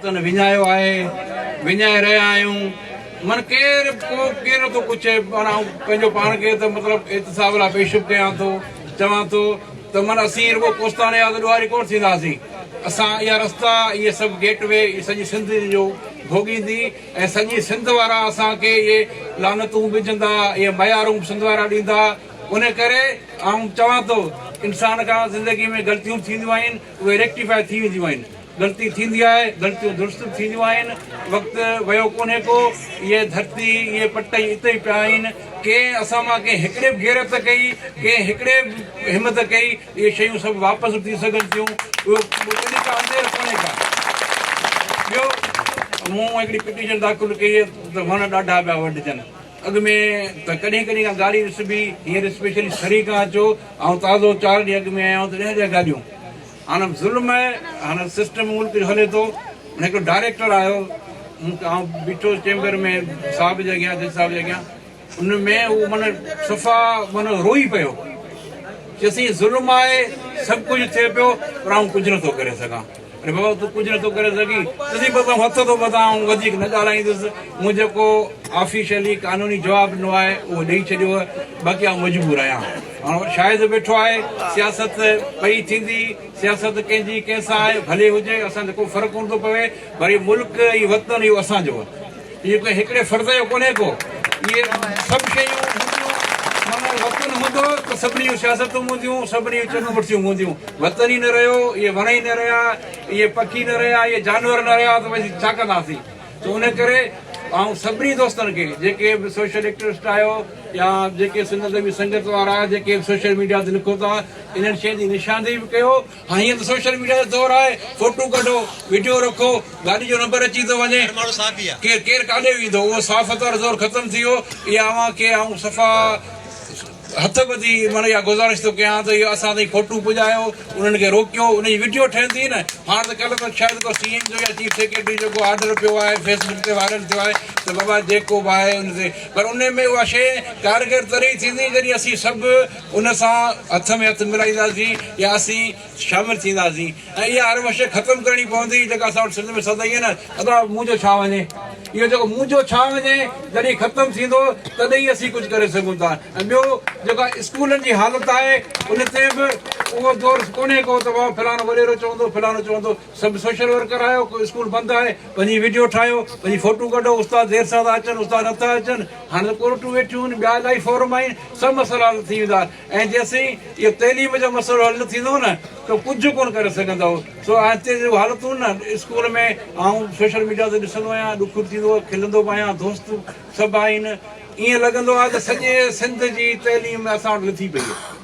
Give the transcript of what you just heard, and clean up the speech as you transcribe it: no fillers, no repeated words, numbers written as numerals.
वतन विञायो आहे, विञाए रहिया आहियूं। मन केरु नथो पुछे माना पंहिंजो पाण खे त मतिलबु एतिसाब लाइ पेशुब कयां थो, चवां थो त मन असीं रुॻो कोस्ताने या ॾुआरी कोन थींदासीं। असां इहा रस्ता, इहे सभु गेटवे, इहे सॼी सिंध जो भोॻींदी ऐं सॼी सिंध वारा असांखे इहे लानतूं विझंदा, इहे मयारूं सिंध वारा ॾींदा। उन करे आउं चवां थो इंसान खां ज़िंदगी में ग़लतियूं थींदियूं आहिनि, उहे रेक्टिफाए थी वेंदियूं आहिनि। ग़लती थींदी आहे, ग़लतियूं दुरुस्त थींदियूं आहिनि। वक़्तु वियो कोन्हे को, इहे धरती इहे पट हिते ई पिया आहिनि। कंहिं असां मां कंहिं हिकिड़े बि गैरत कई, कंहिं हिकिड़े बि हिमत कई, इहे शयूं सभु वापसि थी सघनि थियूं। उहो कॾहिं का अंधेर कोन्हे का। ॿियो मूं हिकिड़ी पिटीशन दाख़िल कई त वण ॾाढा पिया वढजनि अॻु में, त कॾहिं कॾहिं खां गाॾी ॾिसबी, हींअर स्पेशली सरी खां अचो, ऐं ताज़ो 4 ॾींहं अॻु में आया आहियूं त 10 गाॾियूं। हाणे ज़ुल्म आहे, हाणे सिस्टम मुल्क जो हले थो। हिकिड़ो डायरेक्टर आयो, आउं बीठो चेंबर में साहिब जे अॻियां, जज साहिब जे अॻियां, उन में उहो माना सफ़ा माना रोई पियो चयसीं ज़ुल्म आहे, सभु कुझु थिए पियो पर आउं कुझु नथो करे सघां। अरे बाबा तूं कुझु नथो करे सघीं, तॾहिं बि हथ थो वधां, वधीक न ॻाल्हाईंदुसि। मूं जेको ऑफिशियली कानूनी जवाबु ॾिनो आहे उहो ॾेई छॾियो आहे, बाक़ी आउं मजबूर आहियां। हाणे शायदि वेठो आहे, सियासत पई थींदी, सियासत कंहिंजी कंहिंसां आहे भले हुजे, असांजो को फ़र्क़ु कोन थो पवे, वरी मुल्क ऐं वतन इहो असांजो आहे। इहो हिकिड़े फ़र्ज़ जो कोन्हे को। इहे सभु शयूं माना वतन हूंदो त सभिनी जूं सियासतूं हूंदियूं, सभिनी जूं चङियूं मुर्सियूं हूंदियूं। वतन ई न रहियो, इहे वण ई न रहिया, इहे पखी न रहिया, इहे जानवर न रहिया त वरी छा कंदासीं? त उन करे ऐं सभिनी दोस्तनि खे, जेके बि सोशल एक्टिविस्ट आहियो या जेके सिंध नदवी संगत वारा, जेके सोशल मीडिया ते लिखो था, इन्हनि शयुनि जी निशानदेही बि कयो। हाणे हीअं त सोशल मीडिया जो दौरु आहे, फोटू कढो, वीडियो रखो, गाॾी जो नंबर अची थो वञे, केरु काॾे वेंदो, उहो साफ़ वारो दौरु ख़तमु थी वियो। इहा अव्हांखे आउं सफ़ा हथ ॿधी माना इहा गुज़ारिश थो कयां त इहो असां ताईं फोटू पुॼायो, उन्हनि खे रोकियो, उनजी वीडियो ठहंदी न। हाणे त कल्ह त शायदि को CM जो या चीफ सेक्रेटरी जेको ऑर्डर पियो आहे फेसबुक ते वायरल थियो आहे त बाबा जेको बि आहे उन ते, पर उन में उहा शइ कारगर तॾहिं थींदी जॾहिं असीं सभु उन सां हथ में हथु मिलाईंदासीं या असीं शामिलु थींदासीं। ऐं इहा हर वशे ख़तमु करणी पवंदी जेका असां वटि सिंध में सदा ईअं न अदा मुंहिंजो छा वञे, इहो जेको मुंहिंजो छा वञे जॾहिं ख़तमु थींदो तॾहिं असीं कुझु करे सघूं था। ऐं ॿियो जेका स्कूलनि जी हालत आहे उन ते बि उहो दौरु कोन्हे को त बाबा फलाणो वॾेरो चवंदो, फलाणो चवंदो। सभु सोशल वर्कर आहियो, कोई स्कूल बंदि आहे, पंहिंजी वीडियो ठाहियो, पंहिंजी फोटू कढो, उस्ताद देरि सां था अचनि, उस्ताद नथा अचनि, हाणे त कोर्टूं वेठियूं आहिनि, ॿिया इलाही फॉर्म आहिनि, सभु मसइला हल थी वेंदा। ऐं जेसीं इहो तइलीम जो मसइलो हल न थींदो न त कुझु कोन करे सघंदव। सो हिते जो हालतूं न स्कूल में आउं सोशल मीडिया ते ॾिसंदो आहियां, ॾुख थींदो, खिलंदो बि आहियां, दोस्त सभु आहिनि, ईअं लॻंदो आहे त सॼे सिंध जी तइलीम असां वटि लथी पई आहे।